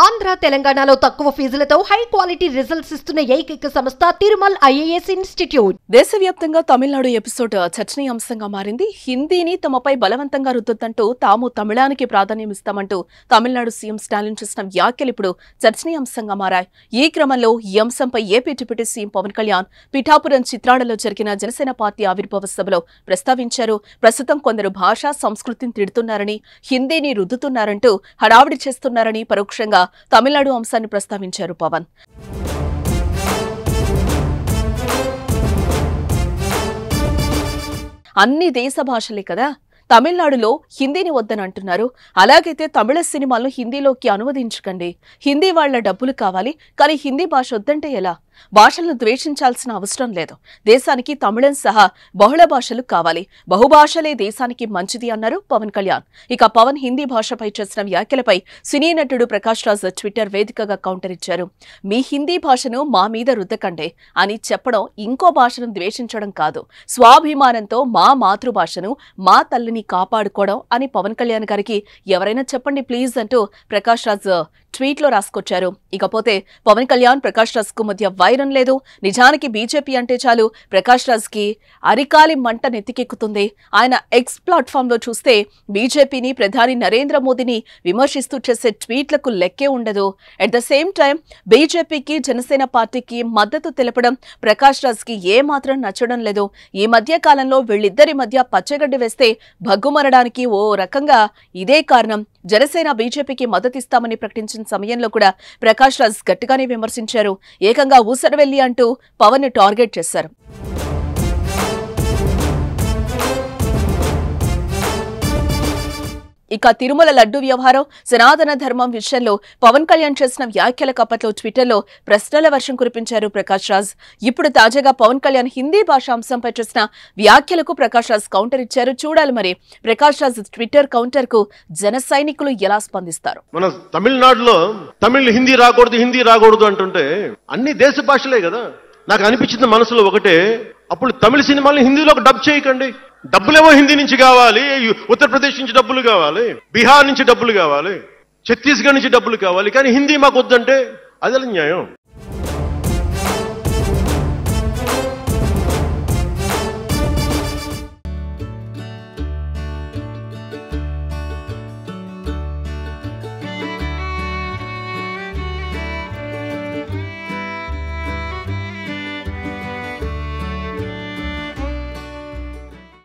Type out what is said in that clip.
ఆంధ్ర తెలంగాణలో తక్కువ ఫీజులతో high quality results ఇస్తున్న ఏకైక సంస్థ తిరుమల్ ఐఏఎస్ ఇన్స్టిట్యూట్. దేశవ్యాప్తంగా తమిళనాడు ఎపిసోడ్ చర్చనీయాంశంగా మారింది. హిందీని తమపై బలవంతంగా రుద్దొద్దంటూ తాము తమిళానికి ప్రాధాన్యం ఇస్తామంటూ తమిళనాడు సీఎం స్టాలిన్ చేసిన వ్యాఖ్యలు ఇప్పుడు చర్చనీయాంశంగా మారాయి. ఈ క్రమంలో ఈ అంశంపై AP deputy CM Pawan Kalyan Pithapuram చిత్రాడలో జరిగిన జనసేన పార్టీ ఆవిర్భావ సభలో ప్రస్తావించారు. ప్రస్తుతం కొందరు భాషా సంస్కృతిని తిడుతున్నారని, హిందీని రుద్దుతున్నారంటూ హడావిడి చేస్తున్నారని పరోక్షంగా తమిళనాడు అంశాన్ని ప్రస్తావించారు పవన్. అన్ని దేశ భాషలే కదా, తమిళనాడులో హిందీని వద్దని అంటున్నారు. అలాగైతే తమిళ సినిమాలను హిందీలోకి అనువదించకండి. హిందీ వాళ్ల డబ్బులు కావాలి, కానీ హిందీ భాష వద్దంటే ఎలా? భాషలను ద్వేషించాల్సిన అవసరం లేదు. దేశానికి తమిళం సహా బహుళ భాషలు కావాలి. బహుభాషలే దేశానికి మంచిది అన్నారు పవన్ కళ్యాణ్. ఇక పవన్ హిందీ భాషపై చేసిన వ్యాఖ్యలపై సినీ నటుడు ప్రకాష్ రాజ్ ట్విట్టర్ వేదికగా కౌంటర్ ఇచ్చారు. మీ హిందీ భాషను మా మీద రుద్దకండి అని చెప్పడం ఇంకో భాషను ద్వేషించడం కాదు, స్వాభిమానంతో మా మాతృభాషను, మా తల్లిని కాపాడుకోవడం అని పవన్ కళ్యాణ్ గారికి ఎవరైనా చెప్పండి ప్లీజ్ అంటూ ప్రకాష్ రాజ్ ట్వీట్లో రాసుకొచ్చారు. ఇకపోతే పవన్ కళ్యాణ్ ప్రకాష్ రాజ్ కు మధ్య వైరం లేదు. నిజానికి బీజేపీ అంటే చాలు ప్రకాష్ రాజ్ కి అరికాలి మంట నెత్తికెక్కుతుంది. ఆయన ఎక్స్ ప్లాట్ఫామ్ లో చూస్తే బీజేపీని, ప్రధాని నరేంద్ర మోదీని విమర్శిస్తూ చేసే ట్వీట్లకు లెక్కే ఉండదు. అట్ ద సేమ్ టైం బీజేపీకి, జనసేన పార్టీకి మద్దతు తెలపడం ప్రకాష్ రాజ్ కి ఏ మాత్రం నచ్చడం లేదు. ఈ మధ్య కాలంలో వీళ్ళిద్దరి మధ్య పచ్చగడ్డి వేస్తే భగ్గుమరడానికి ఓ రకంగా ఇదే కారణం. జనసేన బీజేపీకి మద్దతిస్తామని ప్రకటించిన సమయంలో కూడా ప్రకాష్ రాజ్ గట్టిగానే విమర్శించారు. ఏకంగా ఊసరవెల్లి అంటూ పవన్ ని టార్గెట్ చేశారు. ఇక తిరుమల లడ్డు వ్యవహారం, సనాతన ధర్మం విషయంలో పవన్ కళ్యాణ్ చేసిన వ్యాఖ్యలకు అప్పట్లో ట్విట్టర్లో ప్రశ్నల వర్షం కురిపించారు ప్రకాష్ రాజ్. ఇప్పుడు తాజాగా పవన్ కళ్యాణ్ హిందీ భాష అంశంపై చేసిన వ్యాఖ్యలకు ప్రకాష్ రాజ్ కౌంటర్ ఇచ్చారు. చూడాలి మరి ప్రకాష్ రాజ్ ట్విట్టర్ కౌంటర్ కు జన సైనికులు ఎలా స్పందిస్తారు. మన తమిళనాడులో తమిళ్ హిందీ రాకూడదు అంటుంటే అన్ని దేశ భాషలే కదా. నాకు అనిపించింది మనసులో ఒకటే, అప్పుడు తమిళ సినిమాల్ని హిందీలోకి డబ్ చేయకండి. డబ్బులేమో హిందీ నుంచి కావాలి, ఉత్తరప్రదేశ్ నుంచి డబ్బులు కావాలి, బీహార్ నుంచి డబ్బులు కావాలి, ఛత్తీస్గఢ్ నుంచి డబ్బులు కావాలి, కానీ హిందీ మాకు వద్దంటే అది న్యాయం.